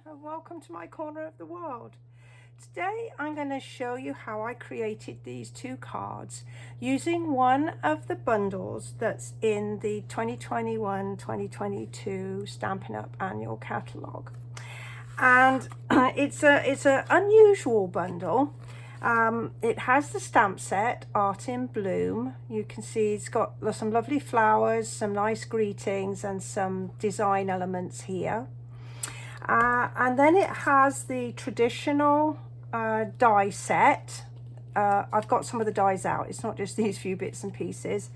and welcome to my corner of the world. Today I'm going to show you how I created these two cards using one of the bundles that's in the 2021-2022 Stampin' Up! Annual Catalogue. And it's an unusual bundle. It has the stamp set, Art in Bloom. You can see it's got some lovely flowers, some nice greetings and some design elements here. And then it has the traditional die set. I've got some of the dies out. It's not just these few bits and pieces,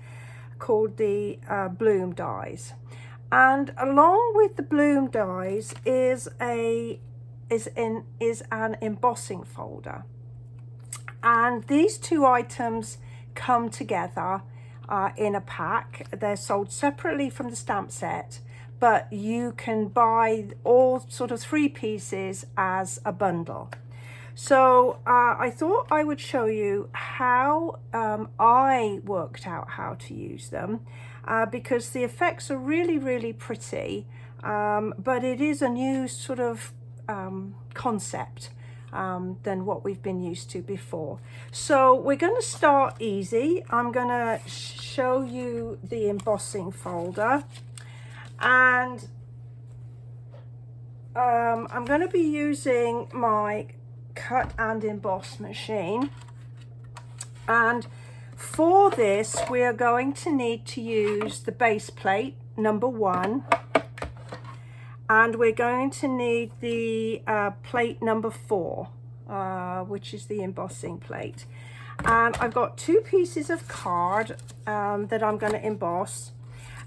called the Bloom dies. And along with the Bloom dies is an embossing folder. And these two items come together in a pack. They're sold separately from the stamp set, but you can buy all sort of three pieces as a bundle. So I thought I would show you how I worked out how to use them, because the effects are really, really pretty, but it is a new sort of concept than what we've been used to before. So we're going to start easy. I'm going to show you the embossing folder, and I'm going to be using my cut and emboss machine. And for this we are going to need to use the base plate number 1, and we're going to need the plate number 4, which is the embossing plate. And I've got two pieces of card that I'm going to emboss.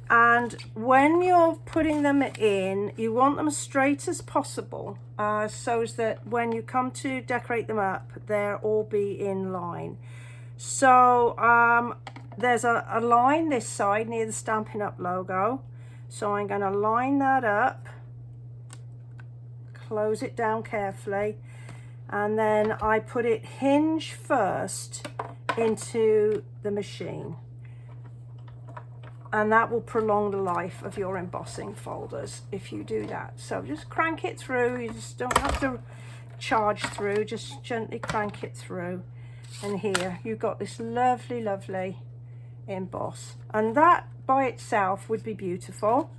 And when you're putting them in, you want them as straight as possible, so as that when you come to decorate them up, they'll all be in line. So there's a line this side near the Stampin' Up! Logo. So I'm going to line that up, close it down carefully, and then I put it hinge first into the machine. And that will prolong the life of your embossing folders if you do that. So just crank it through. You just don't have to charge through, just gently crank it through. And here you've got this lovely, lovely emboss. And that by itself would be beautiful,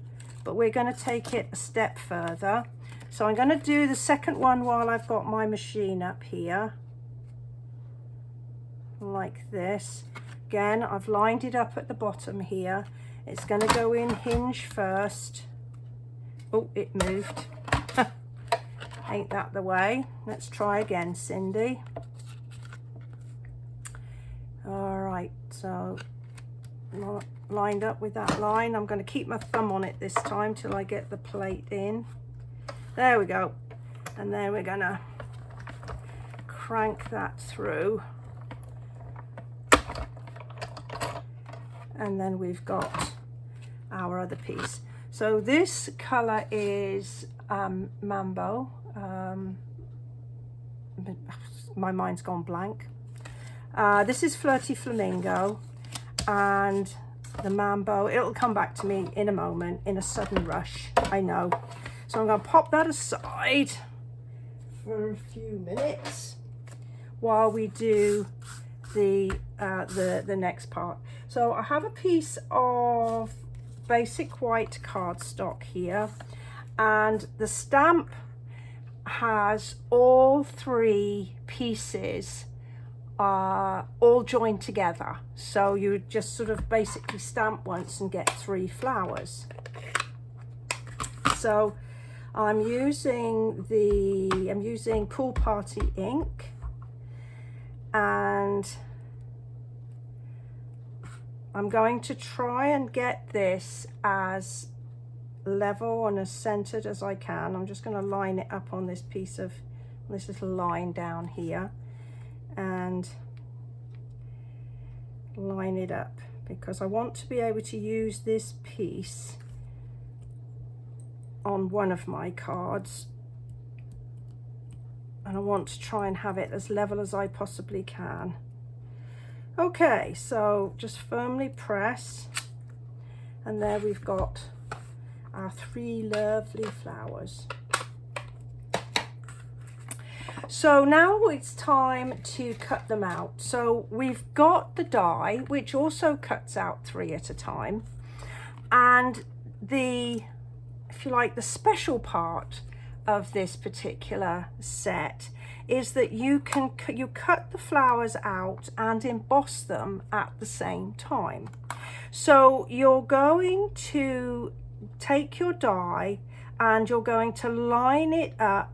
but we're going to take it a step further. So I'm going to do the second one while I've got my machine up here, like this. Again, I've lined it up at the bottom here. It's going to go in hinge first. Oh, it moved. Ain't that the way? Let's try again, Cindy. All right, so lined up with that line. I'm going to keep my thumb on it this time till I get the plate in. There we go. And then we're going to crank that through. And then we've got our other piece. So this color is Mambo. My mind's gone blank. This is Flirty Flamingo, and the Mambo, it'll come back to me in a moment, in a sudden rush, I know. So I'm going to pop that aside for a few minutes while we do the next part. So I have a piece of basic white cardstock here, and the stamp has all three pieces all joined together. So you just sort of basically stamp once and get 3 flowers. So I'm using Pool Party ink, and I'm going to try and get this as level and as centered as I can. I'm just going to line it up on this piece of this little line down here and line it up, because I want to be able to use this piece on one of my cards, and I want to try and have it as level as I possibly can. Okay, so just firmly press, and there we've got our 3 lovely flowers. So now it's time to cut them out. So we've got the die, which also cuts out 3 at a time. And the, if you like, the special part of this particular set is that you cut the flowers out and emboss them at the same time. So you're going to take your die and you're going to line it up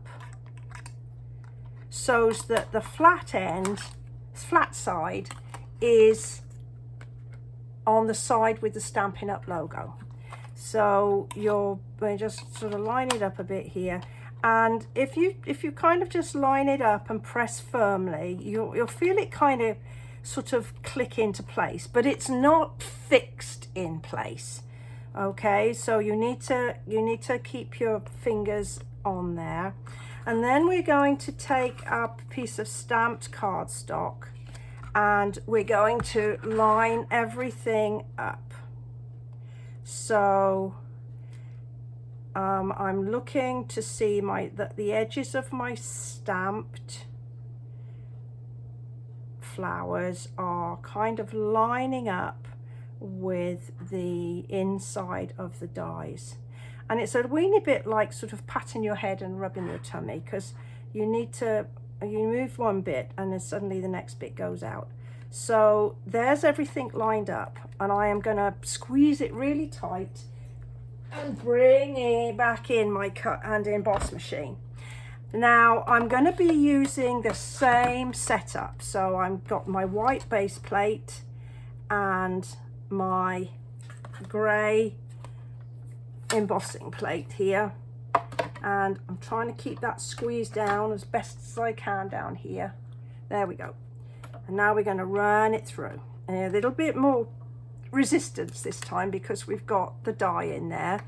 so that the flat side is on the side with the Stampin' Up logo. So we're just sort of line it up a bit here, and if you kind of just line it up and press firmly, you'll feel it kind of sort of click into place, but it's not fixed in place. Okay, so you need to keep your fingers on there. And then we're going to take a piece of stamped cardstock and we're going to line everything up. So I'm looking to see the edges of my stamped flowers are kind of lining up with the inside of the dies. And it's a weeny bit like sort of patting your head and rubbing your tummy, because you move one bit and then suddenly the next bit goes out. So there's everything lined up, and I am going to squeeze it really tight and bring it back in my cut and emboss machine. Now I'm going to be using the same setup. So I've got my white base plate and my grey embossing plate here, and I'm trying to keep that squeezed down as best as I can down here. There we go. And now we're going to run it through, and a little bit more resistance this time because we've got the die in there,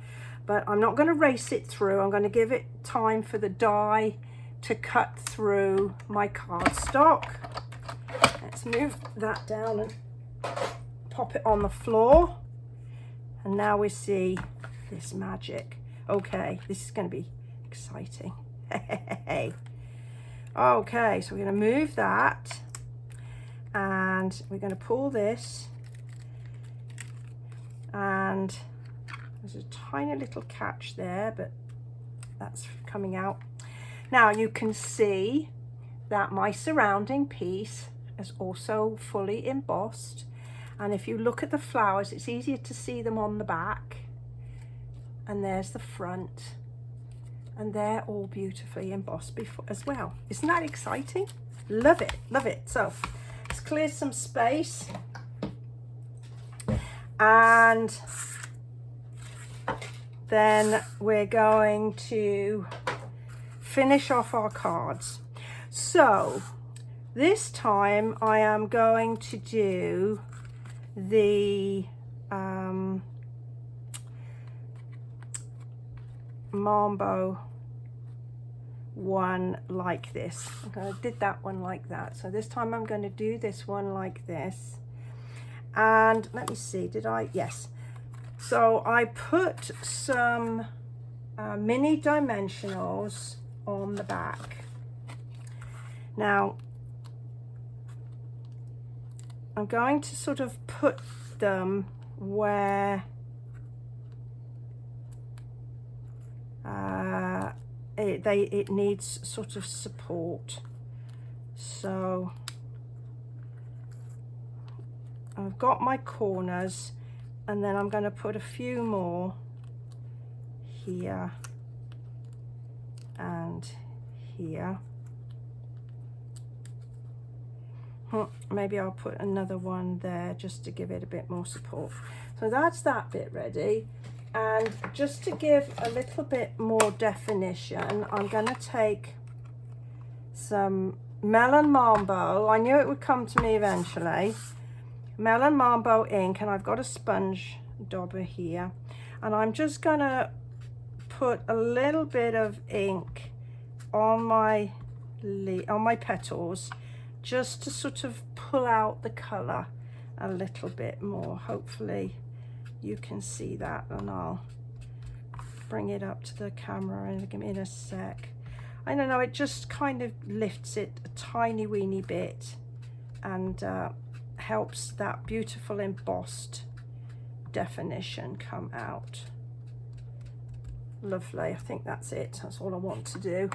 but I'm not going to race it through. I'm going to give it time for the die to cut through my cardstock. Let's move that down and pop it on the floor, and now we see this magic. Okay, this is going to be exciting. Okay, so we're going to move that and we're going to pull this, and there's a tiny little catch there, but that's coming out. Now you can see that my surrounding piece is also fully embossed, and if you look at the flowers, it's easier to see them on the back. And there's the front, and they're all beautifully embossed as well. Isn't that exciting? Love it, love it. So let's clear some space, and then we're going to finish off our cards. So this time I am going to do the Mambo one like this. I did that one like that, so this time I'm going to do this one like this. And let me see, did I? Yes. So I put some mini dimensionals on the back. Now I'm going to sort of put them where it needs sort of support. So I've got my corners, and then I'm going to put a few more here and here. Maybe I'll put another one there just to give it a bit more support. So that's that bit ready. And just to give a little bit more definition, I'm going to take some Melon Mambo. I knew it would come to me eventually. Melon Mambo ink, and I've got a sponge dauber here. And I'm just going to put a little bit of ink on my petals, just to sort of pull out the colour a little bit more. Hopefully you can see that, and I'll bring it up to the camera in a sec. I don't know, it just kind of lifts it a tiny weeny bit and helps that beautiful embossed definition come out. Lovely. I think that's it. That's all I want to do.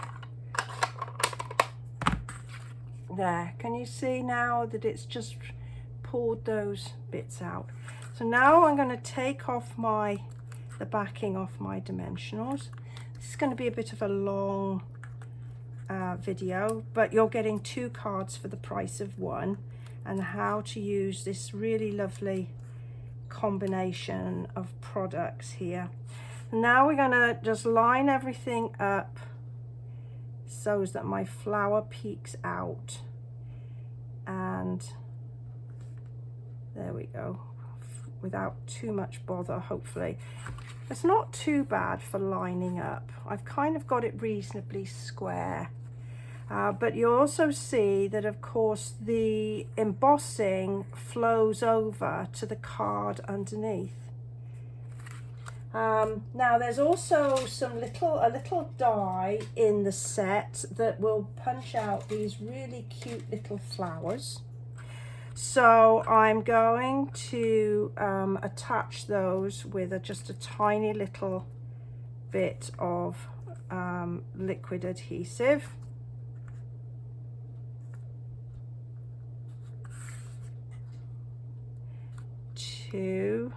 There, can you see now that it's just pulled those bits out? So now I'm going to take off the backing off my dimensionals. This is going to be a bit of a long video, but you're getting 2 cards for the price of 1, and how to use this really lovely combination of products here. Now we're going to just line everything up so that my flower peeks out, and there we go, without too much bother. Hopefully it's not too bad for lining up. I've kind of got it reasonably square, but you also see that of course the embossing flows over to the card underneath. Now there's also a little die in the set that will punch out these really cute little flowers. So I'm going to attach those with just a tiny little bit of liquid adhesive. And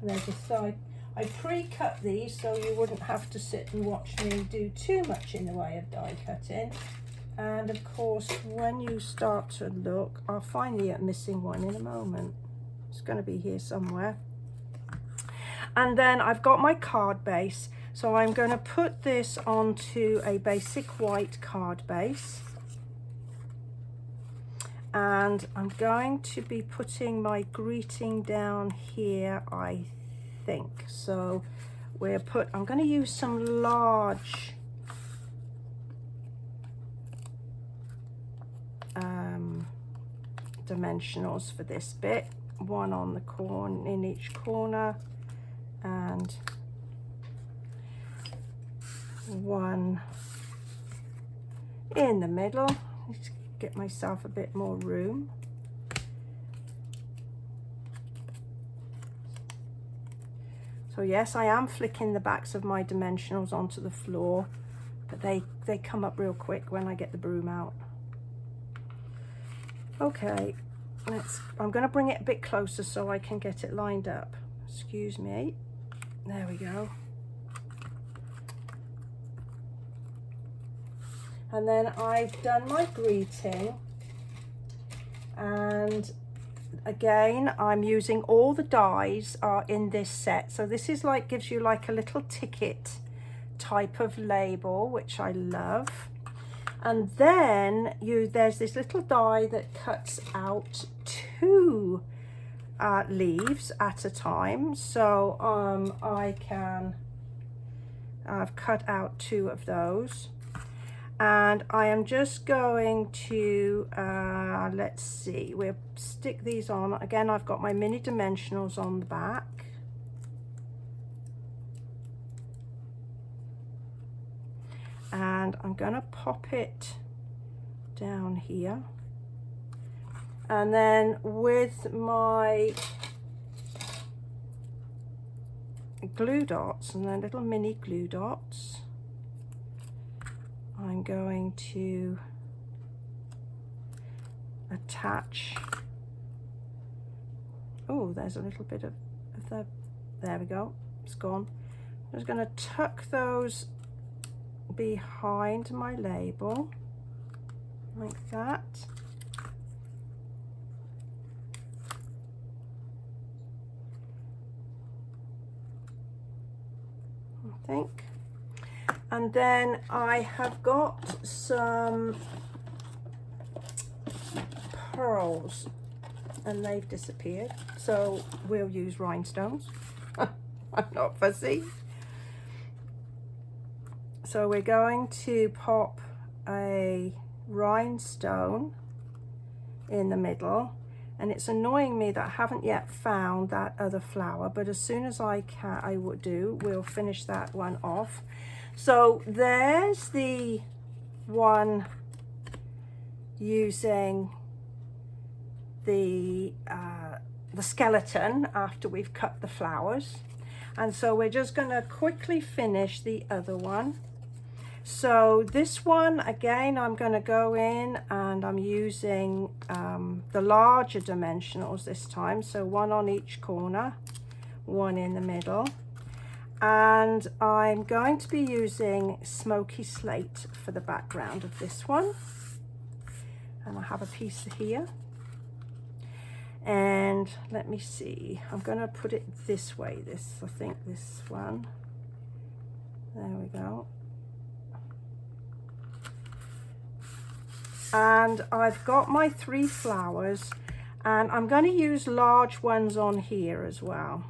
there's a side. I pre-cut these so you wouldn't have to sit and watch me do too much in the way of die cutting. And of course, when you start to look, I'll find the missing one in a moment. It's going to be here somewhere. And then I've got my card base. So I'm going to put this onto a basic white card base. And I'm going to be putting my greeting down here, I think. So I'm going to use some large dimensionals for this bit, 1 on the corner in each corner and 1 in the middle. Let's get myself a bit more room. So yes, I am flicking the backs of my dimensionals onto the floor, but they come up real quick when I get the broom out. Okay, I'm going to bring it a bit closer so I can get it lined up. Excuse me. There we go. And then I've done my greeting, and again I'm using all the dies are in this set. So this is like, gives you like a little ticket type of label, which I love. And then there's this little die that cuts out 2 leaves at a time. So I've cut out 2 of those. And I am just going to, let's see, we'll stick these on. Again, I've got my mini dimensionals on the back. And I'm going to pop it down here. And then with my glue dots, and then little mini glue dots, I'm going to attach, oh, there's a little bit of the, there we go, it's gone. I'm just going to tuck those behind my label, like that. I think. And then I have got some pearls and they've disappeared, so we'll use rhinestones. I'm not fussy. So we're going to pop a rhinestone in the middle, and it's annoying me that I haven't yet found that other flower, but as soon as I can, we'll finish that one off. So there's the one using the skeleton after we've cut the flowers. And so we're just going to quickly finish the other one. So this one, again, I'm going to go in and I'm using the larger dimensionals this time. So one on each corner, one in the middle. And I'm going to be using smoky slate for the background of this one. And I have a piece here. And let me see, I'm going to put it this way, I think this one. There we go. And I've got my 3 flowers, and I'm going to use large ones on here as well.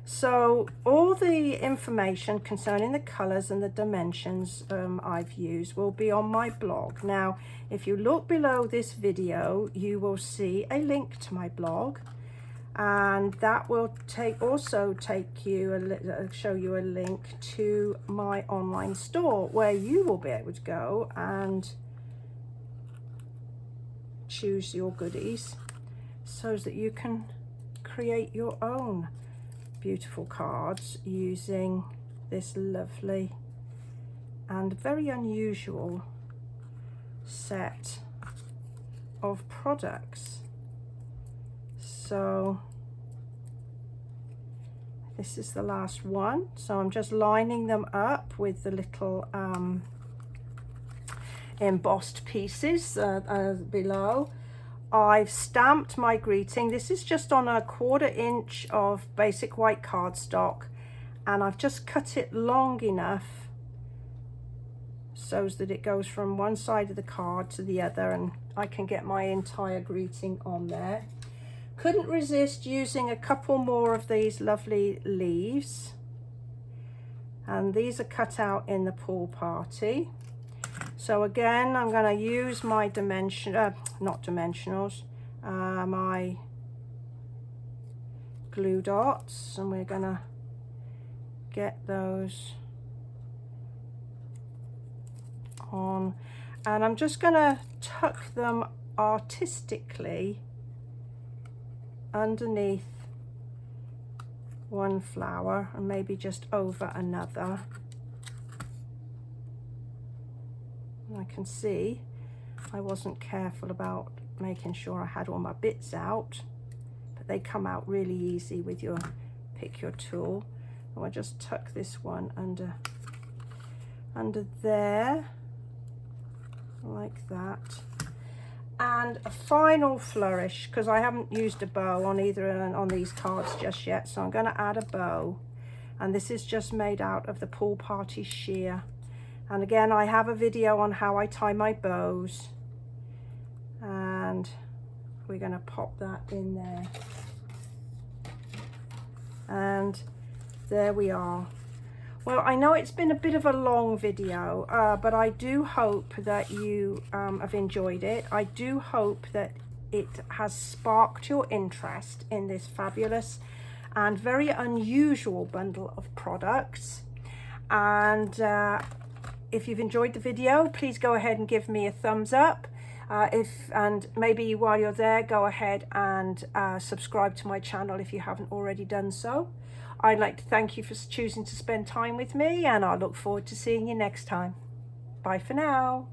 So all the information concerning the colors and the dimensions I've used will be on my blog. Now, if you look below this video, you will see a link to my blog, and that will also show you a link to my online store, where you will be able to go and choose your goodies so that you can create your own beautiful cards using this lovely and very unusual set of products. So this is the last one, so I'm just lining them up with the little embossed pieces below. I've stamped my greeting. This is just on a 1/4 inch of basic white cardstock, and I've just cut it long enough so that it goes from one side of the card to the other, and I can get my entire greeting on there. Couldn't resist using a couple more of these lovely leaves, and these are cut out in the pool party. So again, I'm going to use my my glue dots, and we're going to get those on, and I'm just going to tuck them artistically underneath one flower and maybe just over another. I can see I wasn't careful about making sure I had all my bits out, but they come out really easy with your pick your tool. And I'll just tuck this one under there like that. And a final flourish, because I haven't used a bow on on these cards just yet, so I'm going to add a bow, and this is just made out of the pool party sheer. And again, I have a video on how I tie my bows, and we're going to pop that in there. And there we are. Well, I know it's been a bit of a long video, but I do hope that you have enjoyed it. I do hope that it has sparked your interest in this fabulous and very unusual bundle of products. And if you've enjoyed the video, please go ahead and give me a thumbs up. And maybe while you're there, go ahead and subscribe to my channel if you haven't already done so. I'd like to thank you for choosing to spend time with me, and I look forward to seeing you next time. Bye for now.